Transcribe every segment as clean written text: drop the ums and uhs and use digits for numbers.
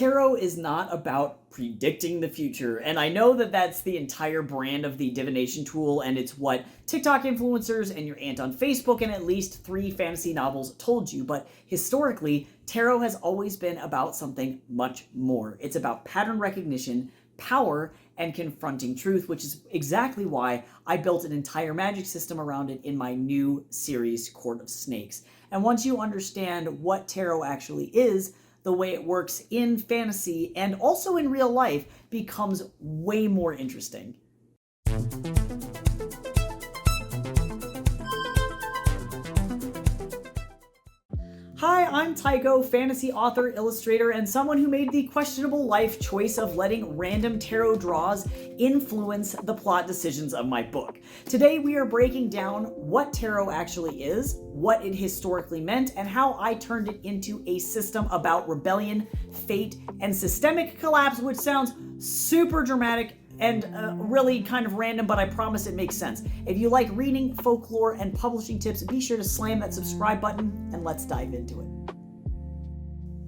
Tarot is not about predicting the future, and I know that that's the entire brand of the divination tool, and it's what TikTok influencers and your aunt on Facebook and at least 3 fantasy novels told you, but historically, tarot has always been about something much more. It's about pattern recognition, power, and confronting truth, which is exactly why I built an entire magic system around it in my new series, Court of Snakes. And once you understand what tarot actually is, the way it works in fantasy and also in real life becomes way more interesting. Hi, I'm Tycho, fantasy author, illustrator, and someone who made the questionable life choice of letting random tarot draws influence the plot decisions of my book. Today we are breaking down what tarot actually is, what it historically meant, and how I turned it into a system about rebellion, fate, and systemic collapse, which sounds super dramatic and really kind of random, but I promise it makes sense. If you like reading, folklore, and publishing tips, be sure to slam that subscribe button, and let's dive into it.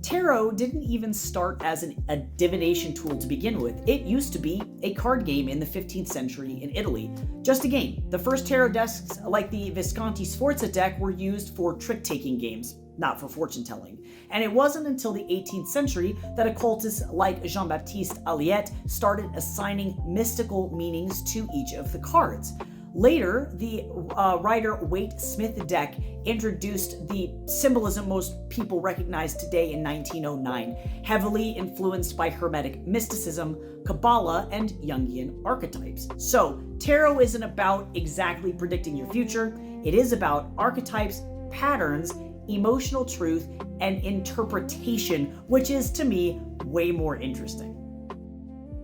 Tarot didn't even start as a divination tool to begin with. It used to be a card game in the 15th century in Italy. Just a game. The first tarot decks, like the Visconti Sforza deck, were used for trick-taking games, not for fortune-telling. And it wasn't until the 18th century that occultists like Jean-Baptiste Alliette started assigning mystical meanings to each of the cards. Later, the Rider-Waite-Smith deck introduced the symbolism most people recognize today in 1909, heavily influenced by Hermetic mysticism, Kabbalah, and Jungian archetypes. So, tarot isn't about exactly predicting your future. It is about archetypes, patterns, emotional truth, and interpretation, which is, to me, way more interesting.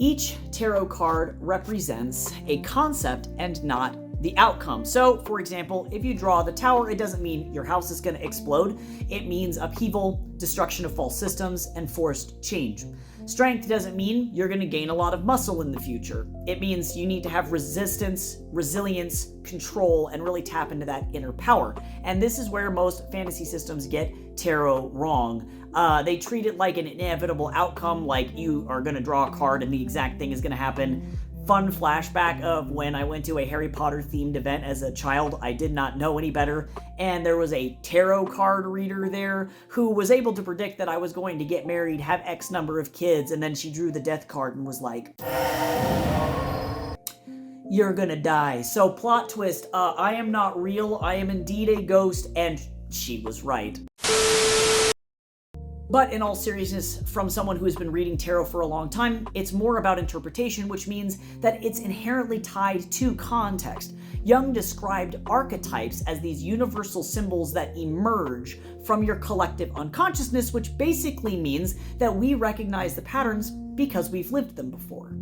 Each tarot card represents a concept and not the outcome. So, for example, if you draw the Tower, it doesn't mean your house is going to explode. It means upheaval, destruction of false systems, and forced change. Strength doesn't mean you're going to gain a lot of muscle in the future. It means you need to have resistance, resilience, control, and really tap into that inner power. And this is where most fantasy systems get tarot wrong. They treat it like an inevitable outcome, like you are going to draw a card and the exact thing is going to happen. Fun flashback of when I went to a Harry Potter themed event as a child. I did not know any better, and there was a tarot card reader there who was able to predict that I was going to get married, have X number of kids, and then she drew the death card and was like, "You're gonna die." So plot twist, I am not real, I am indeed a ghost, and she was right. But in all seriousness, from someone who has been reading tarot for a long time, it's more about interpretation, which means that it's inherently tied to context. Jung described archetypes as these universal symbols that emerge from your collective unconsciousness, which basically means that we recognize the patterns because we've lived them before.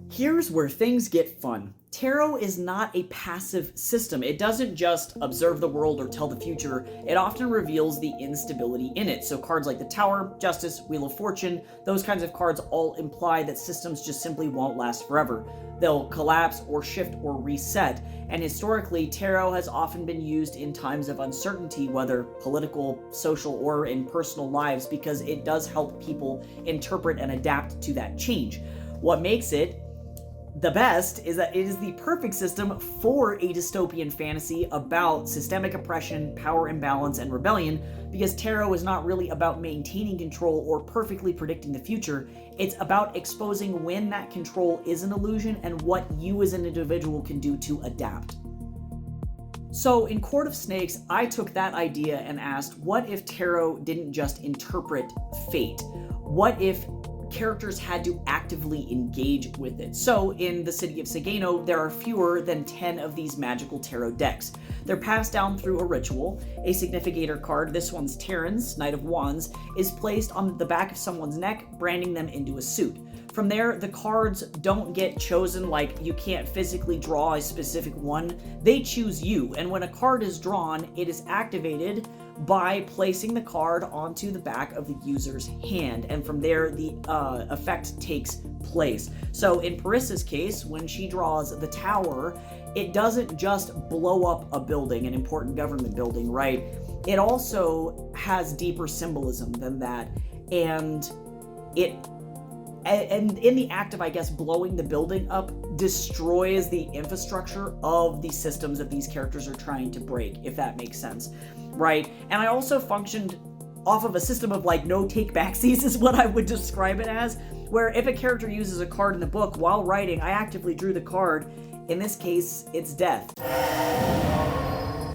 Here's where things get fun. Tarot is not a passive system. It doesn't just observe the world or tell the future. It often reveals the instability in it. So cards like the Tower, Justice, Wheel of Fortune, those kinds of cards all imply that systems just simply won't last forever. They'll collapse or shift or reset. And historically, tarot has often been used in times of uncertainty, whether political, social, or in personal lives, because it does help people interpret and adapt to that change. What makes it the best is that it is the perfect system for a dystopian fantasy about systemic oppression, power imbalance, and rebellion, because tarot is not really about maintaining control or perfectly predicting the future. It's about exposing when that control is an illusion and what you as an individual can do to adapt. So in Court of Snakes, I took that idea and asked, what if tarot didn't just interpret fate? What if characters had to actively engage with it? So in the city of Sageno, there are fewer than 10 of these magical tarot decks. They're passed down through a ritual. A significator card, this one's Terrans, Knight of Wands, is placed on the back of someone's neck, branding them into a suit. From there, the cards don't get chosen, like you can't physically draw a specific one. They choose you, and when a card is drawn, it is activated by placing the card onto the back of the user's hand, and from there the effect takes place. So in Parissa's case, when she draws the Tower, it doesn't just blow up a building, an important government building, right? It also has deeper symbolism than that, and it, and in the act of, I guess, blowing the building up, destroys the infrastructure of the systems that these characters are trying to break, if that makes sense, right? And I also functioned off of a system of like no take backsies is what I would describe it as, where if a character uses a card in the book while writing, I actively drew the card. In this case, it's death.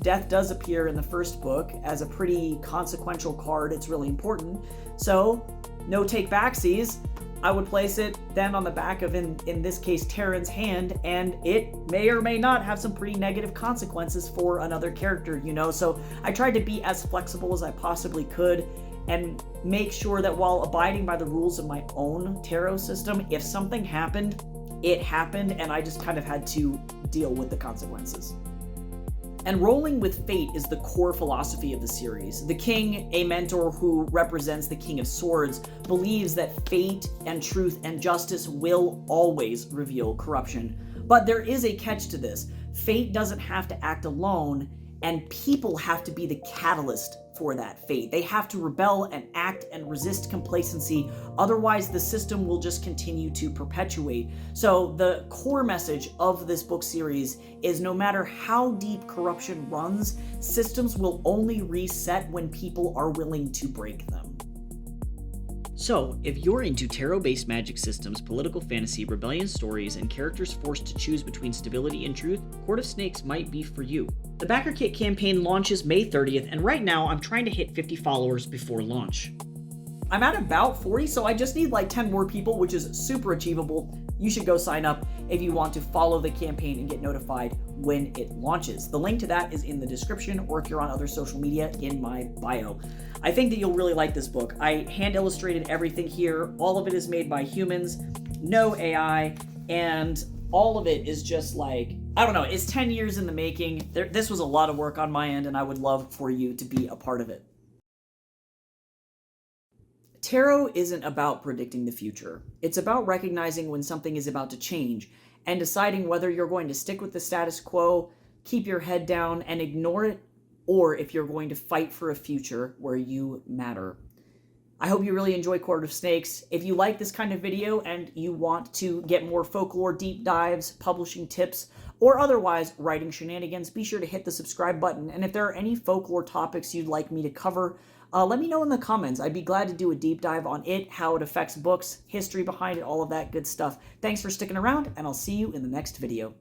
Death does appear in the first book as a pretty consequential card. It's really important. So, no take backsies. I would place it then on the back of, in this case, Taryn's hand, and it may or may not have some pretty negative consequences for another character, you know? So I tried to be as flexible as I possibly could and make sure that while abiding by the rules of my own tarot system, if something happened, it happened, and I just kind of had to deal with the consequences. And rolling with fate is the core philosophy of the series. The king, a mentor who represents the King of Swords, believes that fate and truth and justice will always reveal corruption. But there is a catch to this. Fate doesn't have to act alone, and people have to be the catalyst for that fate. They have to rebel and act and resist complacency, otherwise the system will just continue to perpetuate. So the core message of this book series is no matter how deep corruption runs, systems will only reset when people are willing to break them. So, if you're into tarot-based magic systems, political fantasy, rebellion stories, and characters forced to choose between stability and truth, Court of Snakes might be for you. The Backer Kit campaign launches May 30th, and right now I'm trying to hit 50 followers before launch. I'm at about 40, so I just need like 10 more people, which is super achievable. You should go sign up if you want to follow the campaign and get notified when it launches. The link to that is in the description, or if you're on other social media, in my bio. I think that you'll really like this book. I hand illustrated everything here. All of it is made by humans, no AI, and all of it is just like, I don't know, it's 10 years in the making. This was a lot of work on my end, and I would love for you to be a part of it. Tarot isn't about predicting the future. It's about recognizing when something is about to change and deciding whether you're going to stick with the status quo, keep your head down, and ignore it, or if you're going to fight for a future where you matter. I hope you really enjoy Court of Snakes. If you like this kind of video and you want to get more folklore deep dives, publishing tips, or otherwise writing shenanigans, be sure to hit the subscribe button. And if there are any folklore topics you'd like me to cover, let me know in the comments. I'd be glad to do a deep dive on it, how it affects books, history behind it, all of that good stuff. Thanks for sticking around, and I'll see you in the next video.